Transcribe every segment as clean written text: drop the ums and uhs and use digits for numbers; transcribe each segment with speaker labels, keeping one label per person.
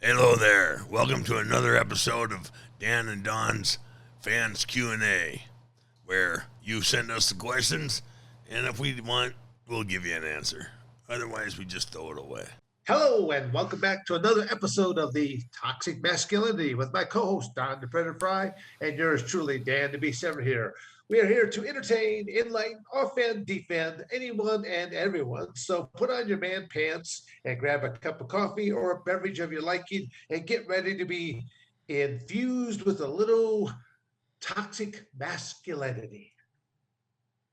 Speaker 1: Hello there. Welcome to another episode of Dan and Don's Fans Q&A, where you send us the questions, and if we want, we'll give you an answer. Otherwise, we just throw it away.
Speaker 2: Hello, and welcome back to another episode of the Toxic Masculinity with my co-host, Don the Predator Frye, and yours truly, Dan the Beast Severn here. We are here to entertain, enlighten, offend, defend anyone and everyone. So put on your man pants and grab a cup of coffee or a beverage of your liking and get ready to be infused with a little toxic masculinity.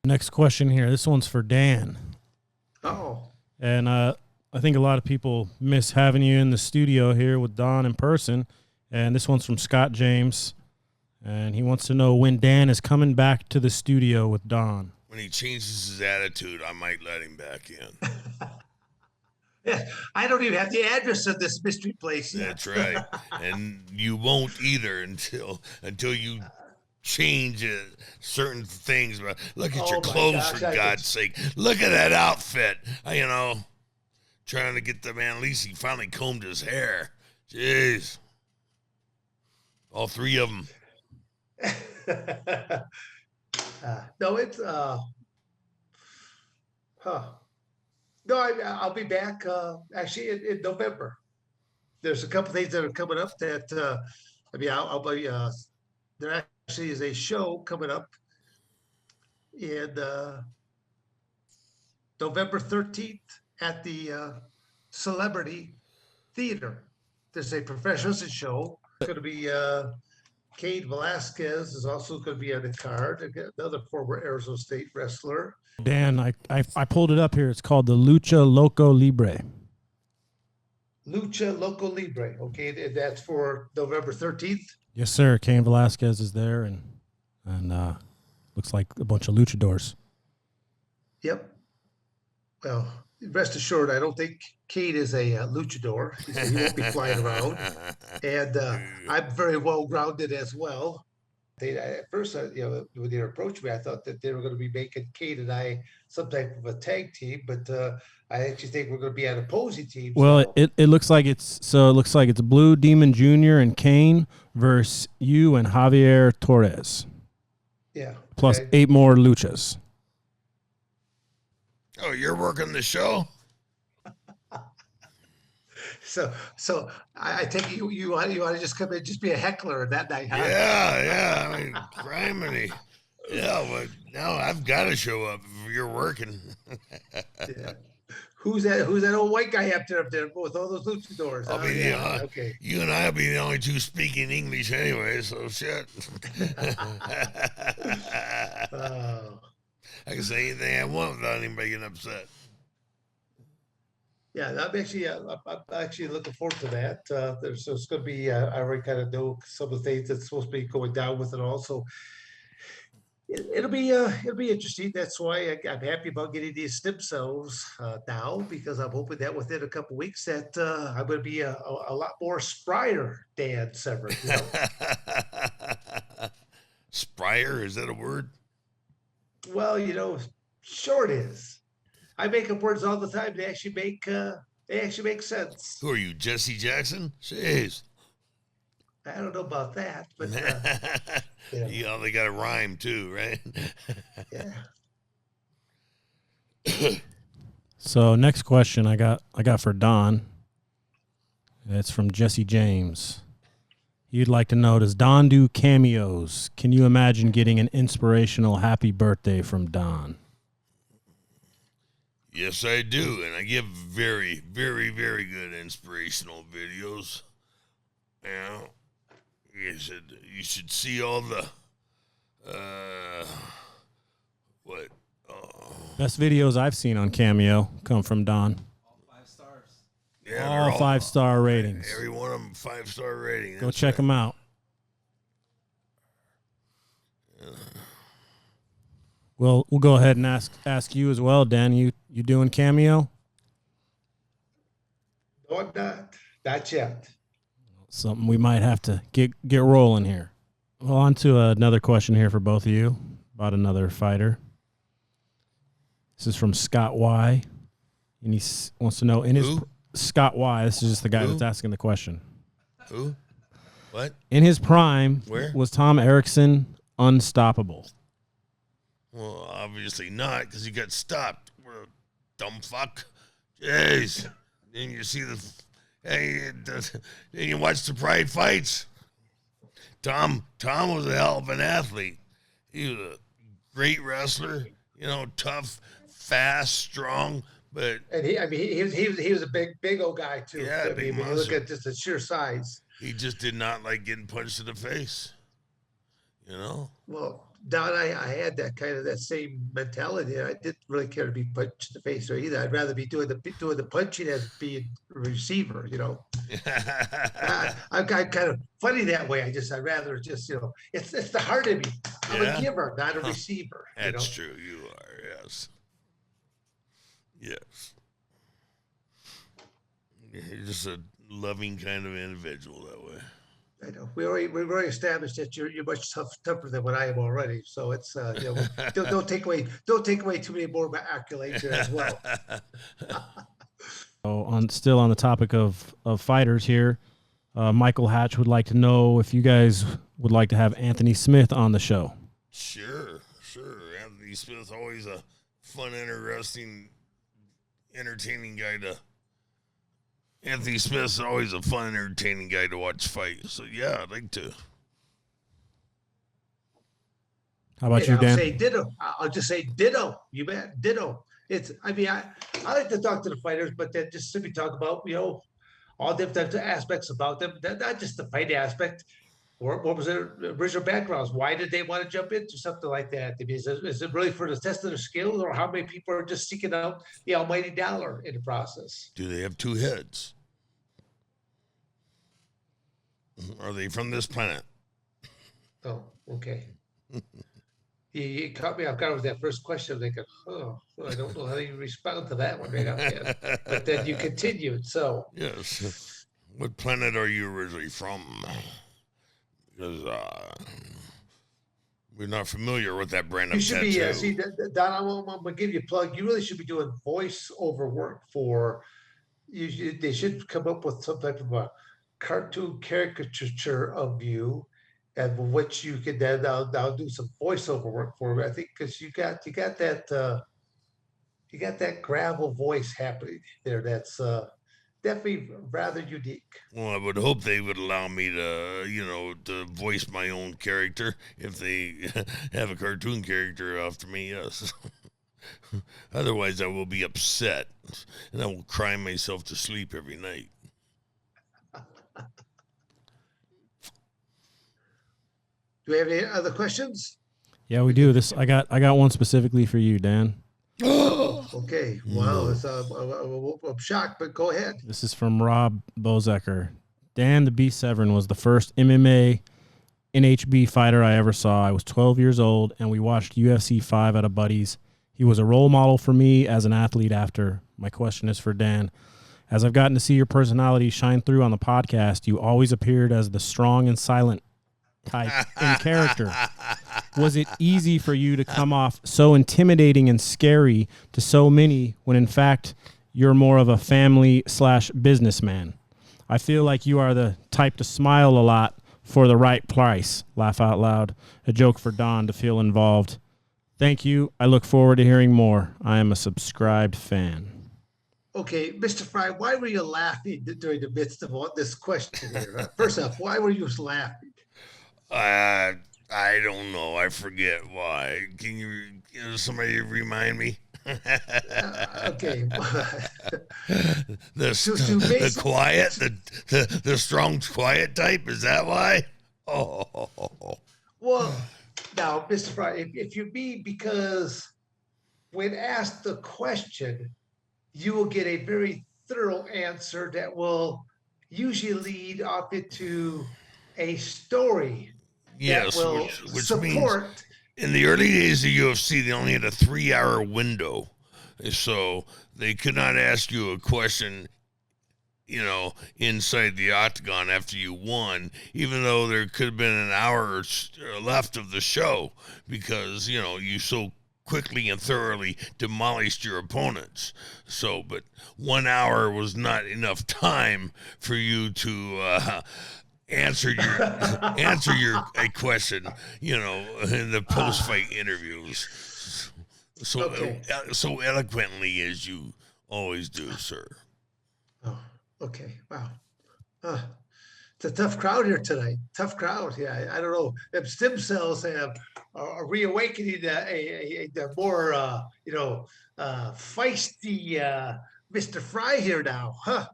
Speaker 3: Next question here. This one's for Dan.
Speaker 2: Oh.
Speaker 3: And I think a lot of people miss having you in the studio here with Don in person. And this one's from Scott James. And he wants to know when Dan is coming back to the studio with Don.
Speaker 1: When he changes his attitude, I might let him back in.
Speaker 2: Yeah, I don't even have the address of this mystery place yet.
Speaker 1: That's right. And you won't either until you change certain things. Look at your clothes, for God's sake. Look at that outfit. Trying to get the man, at least he finally combed his hair. Jeez. All three of them.
Speaker 2: No, it's No, I'll be back actually in November. There's a couple things that are coming up that I'll be there actually is a show coming up in November 13th at the Celebrity Theater. There's a professional show. It's going to be Cain Velasquez is also going to be on the card, another former Arizona State wrestler.
Speaker 3: Dan, I pulled it up here. It's called the Lucha Loco Libre.
Speaker 2: Lucha Loco Libre. Okay, and that's for November 13th.
Speaker 3: Yes, sir. Cain Velasquez is there, and looks like a bunch of luchadors.
Speaker 2: Yep. Well, rest assured, I don't think Cain is a luchador. He won't be flying around. And I'm very well grounded as well. At first, when they approached me, I thought that they were going to be making Cain and I some type of a tag team, but I actually think we're going to be on opposing teams.
Speaker 3: Well, so. It looks like it's Blue Demon Jr. and Cain versus you and Javier Torres.
Speaker 2: Yeah.
Speaker 3: Plus 8 more luchas.
Speaker 1: Oh, you're working the show?
Speaker 2: So I take you want to just come in and just be a heckler that night, huh?
Speaker 1: Yeah. I mean, criminy. Yeah, but now I've got to show up if you're working.
Speaker 2: Yeah. Who's that old white guy up there with all those luchadors?
Speaker 1: Okay. You and I will be the only two speaking English anyway, so shit. I can say anything I want without anybody getting upset.
Speaker 2: Yeah, I'm actually looking forward to that. There's going to be I already kind of know some of the things that's supposed to be going down with it all, so it'll be interesting. That's why I'm happy about getting these stem cells now, because I'm hoping that within a couple of weeks that I'm going to be a lot more spryer Dan Severn. You know?
Speaker 1: Spryer, is that a word?
Speaker 2: Well, sure it is. I make up words all the time. They actually make sense.
Speaker 1: Who are you, Jesse Jackson? Jeez.
Speaker 2: I don't know about that, but
Speaker 1: they got a rhyme too, right?
Speaker 2: Yeah.
Speaker 3: So next question I got for Don. It's from Jesse James. You'd like to know, does Don do cameos? Can you imagine getting an inspirational happy birthday from Don?
Speaker 1: Yes, I do, and I give very, very, very good inspirational videos. You should see all the
Speaker 3: best videos I've seen on Cameo come from Don.
Speaker 4: All 5 stars.
Speaker 1: Yeah,
Speaker 3: all 5-star ratings.
Speaker 1: Every one of them 5-star rating.
Speaker 3: Go check them out. Well, we'll go ahead and ask you as well, Dan. You doing Cameo?
Speaker 2: No, I'm not yet.
Speaker 3: Something we might have to get rolling here. Well, on to another question here for both of you about another fighter. This is from Scott Y. And he wants to know, Scott Y, this is just the guy that's asking the question.
Speaker 1: Who? What?
Speaker 3: In his prime,
Speaker 1: Where?
Speaker 3: was Tom Erickson unstoppable?
Speaker 1: Well, obviously not, because he got stopped. What a dumb fuck. Jeez. Then you see then you watch the Pride fights. Tom was a hell of an athlete. He was a great wrestler, tough, fast, strong, but
Speaker 2: he was a big old guy too.
Speaker 1: Yeah, big
Speaker 2: when you look at just the sheer size.
Speaker 1: He just did not like getting punched in the face.
Speaker 2: Well, Don, I had that same mentality. I didn't really care to be punched in the face or either. I'd rather be doing the punching as being a receiver. I'm kind of funny that way. I'd rather just it's the heart of me. I'm a giver, not a receiver.
Speaker 1: That's true. You are, yes. Yes. You're just a loving kind of individual that way.
Speaker 2: I know. We've already established that you're much tougher than what I am already. So it's don't take away too many more accolades there as well.
Speaker 3: So still on the topic of fighters here, Michael Hatch would like to know if you guys would like to have Anthony Smith on the show.
Speaker 1: Sure. Anthony Smith, always a fun, interesting, entertaining guy to. Anthony Smith's always a fun, entertaining guy to watch fight. So yeah, I'd like to.
Speaker 3: How about you, Dan?
Speaker 2: I'll say ditto. I'll just say ditto. You bet, ditto. I like to talk to the fighters, but then just simply talk about all different aspects about them. Not just the fight aspect. Or what was their original backgrounds? Why did they want to jump into something like that? I mean, is it really for the test of their skills, or how many people are just seeking out the almighty dollar in the process?
Speaker 1: Do they have two heads? Are they from this planet?
Speaker 2: Oh, okay. You caught me off guard with that first question. I'm thinking, I don't know how you respond to that one right offhand. But then you continued, so.
Speaker 1: Yes. What planet are you originally from? Because we're not familiar with that brand of tattoo.
Speaker 2: You should be, Don, I'm going to give you a plug. You really should be doing voiceover work for, they should come up with some type of a cartoon caricature of you, and which you can then now do some voiceover work for. I think because you got that gravel voice happening there. That's definitely rather unique.
Speaker 1: Well, I would hope they would allow me to voice my own character if they have a cartoon character after me, yes. Otherwise, I will be upset, and I will cry myself to sleep every night.
Speaker 2: Do we have any other questions?
Speaker 3: Yeah, we do. I got one specifically for you, Dan.
Speaker 2: Okay. Wow. I'm shocked, but go ahead.
Speaker 3: This is from Rob Bozecker. Dan the Beast Severn was the first MMA NHB fighter I ever saw. I was 12 years old, and we watched UFC 5 at a buddy's. He was a role model for me as an athlete after. My question is for Dan. As I've gotten to see your personality shine through on the podcast, you always appeared as the strong and silent type in character. Was it easy for you to come off so intimidating and scary to so many when in fact you're more of a family/businessman? I feel like you are the type to smile a lot for the right price. Laugh out loud. A joke for Don to feel involved. Thank you. I look forward to hearing more. I am a subscribed fan.
Speaker 2: Okay, Mr. Frye, why were you laughing during the midst of all this question here? First off, why were you laughing?
Speaker 1: I don't know. I forget why. Can you somebody remind me?
Speaker 2: Okay.
Speaker 1: The quiet, the strong, quiet type. Is that why? Oh.
Speaker 2: Well, now, Mr. Frye, if you mean because when asked the question, you will get a very thorough answer that will usually lead off into a story.
Speaker 1: Yes, which
Speaker 2: support.
Speaker 1: Means in the early days of UFC, they only had a 3-hour window. So they could not ask you a question, inside the octagon after you won, even though there could have been an hour left of the show because, you so quickly and thoroughly demolished your opponents. So, but 1 hour was not enough time for you to answer your a question, in the post fight interviews.
Speaker 2: Okay.
Speaker 1: So eloquently as you always do, sir.
Speaker 2: Oh, okay. Wow. Uh, it's a tough crowd here tonight. Tough crowd. Yeah, I don't know. If stem cells have are reawakening a more feisty Mr. Frye here now, huh?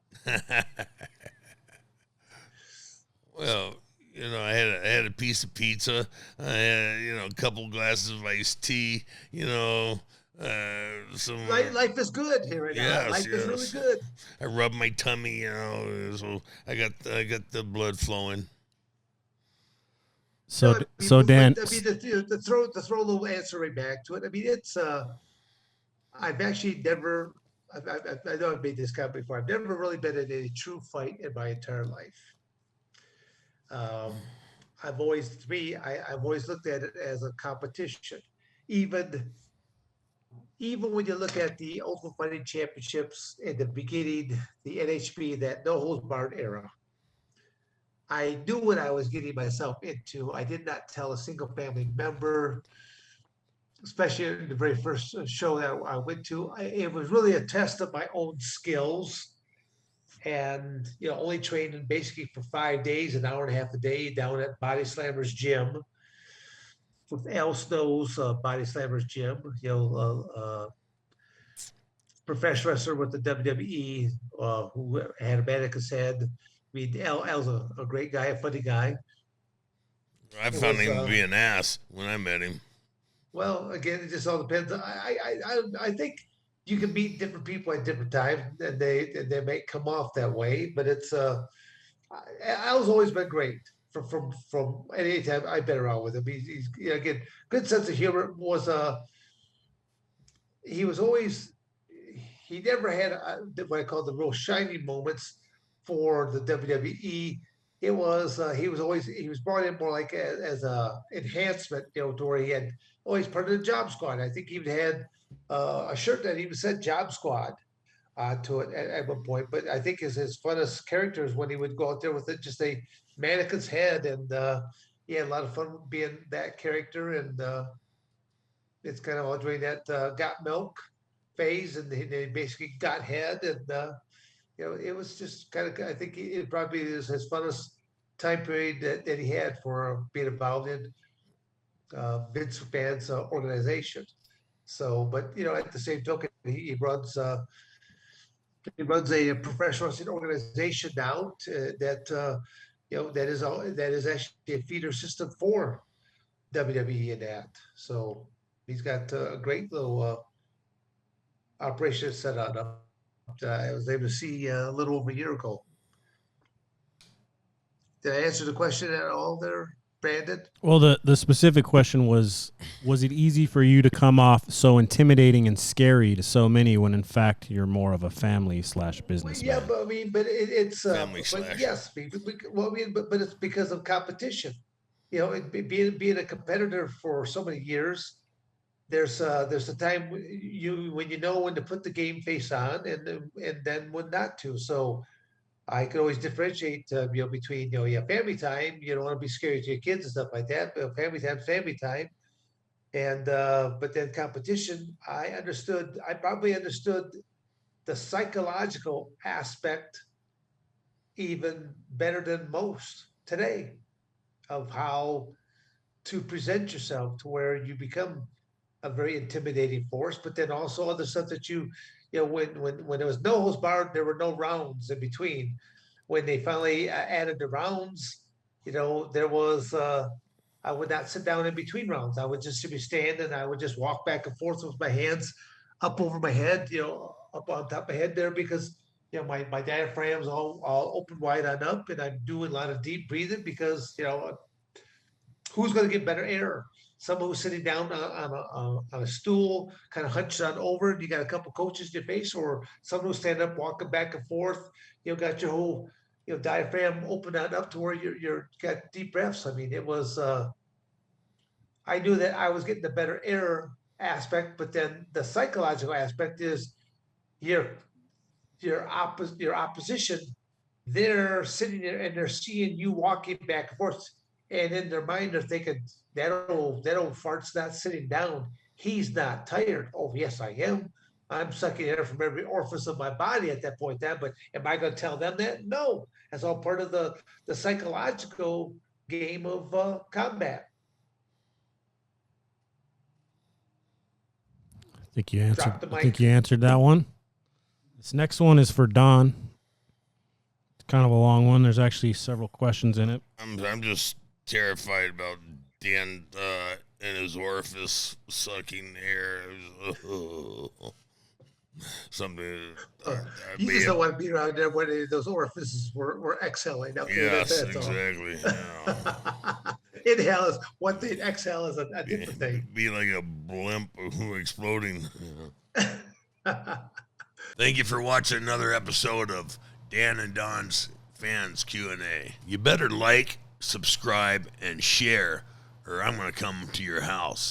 Speaker 1: Well, I had a piece of pizza. I had a couple glasses of iced tea. Some.
Speaker 2: Life is good here right now.
Speaker 1: Yes,
Speaker 2: Life is really
Speaker 1: yes.
Speaker 2: good.
Speaker 1: I rubbed my tummy, so I got the blood flowing.
Speaker 3: So,
Speaker 2: No,
Speaker 3: so Dan,
Speaker 2: to throw a little answer right back to it. I mean, it's I've actually never. I know I've made this comment before. I've never really been in a true fight in my entire life. Um, I've always, to me, I've always looked at it as a competition. Even even when you look at the Ultimate Fighting Championships in the beginning, the NHB, that no holds barred era, I knew what I was getting myself into. I did not tell a single family member, especially in the very first show that I went to. It was really a test of my own skills, and only training basically for 5 days, an hour and a half a day down at Body Slammers Gym with Al Snow's Body Slammers Gym. Professional wrestler with the WWE, who had a mannequin's head. I mean, Al's a great guy, a funny guy.
Speaker 1: I
Speaker 2: It
Speaker 1: found
Speaker 2: was
Speaker 1: him to be an ass when I met him.
Speaker 2: well, again, it just all depends. I think you can meet different people at different times, and they may come off that way. But it's Al's always been great from any time I've been around with him. He's again, good sense of humor. He was always he never had what I call the real shining moments for the WWE. It was he was brought in more like as a enhancement, to where he had always part of the Job Squad. I think he even had a shirt that even said Job Squad to it at one point. But I think his funnest characters when he would go out there with it, just a mannequin's head, and he had a lot of fun being that character. And it's kind of all during that got milk phase, and they basically got head, and it was just kind of. I think it probably is his funnest time period that he had for being involved in Vince McMahon's organization. So, but at the same token, he runs a professional wrestling organization now that that is actually a feeder system for WWE and that. So he's got a great little operation set up. I was able to see a little over a year ago. Did I answer the question at all there, Brandon?
Speaker 3: well, the specific question was it easy for you to come off so intimidating and scary to so many when in fact you're more of a family / businessman?
Speaker 2: Yeah, but I mean, it's
Speaker 1: Family
Speaker 2: but
Speaker 1: slash.
Speaker 2: yes, well, I mean, but it's because of competition. Being a competitor for so many years, there's a time when you know when to put the game face on, and then when not to. So I could always differentiate, between family time. You don't want to be scary to your kids and stuff like that. But family time, family time, and but then competition. I probably understood the psychological aspect even better than most today of how to present yourself to where you become a very intimidating force, but then also other stuff that when there was no holds barred, there were no rounds in between. When they finally added the rounds, there was I would not sit down in between rounds. I would just be standing. I would just walk back and forth with my hands up over my head, up on top of my head there, because my diaphragm's all open wide on up, and I'm doing a lot of deep breathing because who's going to get better air? Someone who's sitting down on a stool, kind of hunched on over, and you got a couple coaches in your face, or someone who's standing up, walking back and forth. Got your whole diaphragm open on up to where you're got deep breaths. I mean, it was. I knew that I was getting the better air aspect, but then the psychological aspect is your your opposition. They're sitting there and they're seeing you walking back and forth, and in their mind they're thinking that old fart's not sitting down. He's not tired. Oh yes, I am. I'm sucking air from every orifice of my body at that point. But am I going to tell them that? No. That's all part of the psychological game of combat. Drop the
Speaker 3: I
Speaker 2: mic.
Speaker 3: think you answered that one. This next one is for Don. It's kind of a long one. There's actually several questions in it.
Speaker 1: I'm just terrified about Dan in his orifice sucking air. Something.
Speaker 2: You just don't want to be around there when those orifices were exhaling. Okay,
Speaker 1: Yes,
Speaker 2: that's all.
Speaker 1: exactly. Yeah.
Speaker 2: Inhale is one thing, exhale is a different thing.
Speaker 1: Be like a blimp exploding. Thank you for watching another episode of Dan and Don's Fans Q&A. You better like, subscribe, and share, or I'm going to come to your house.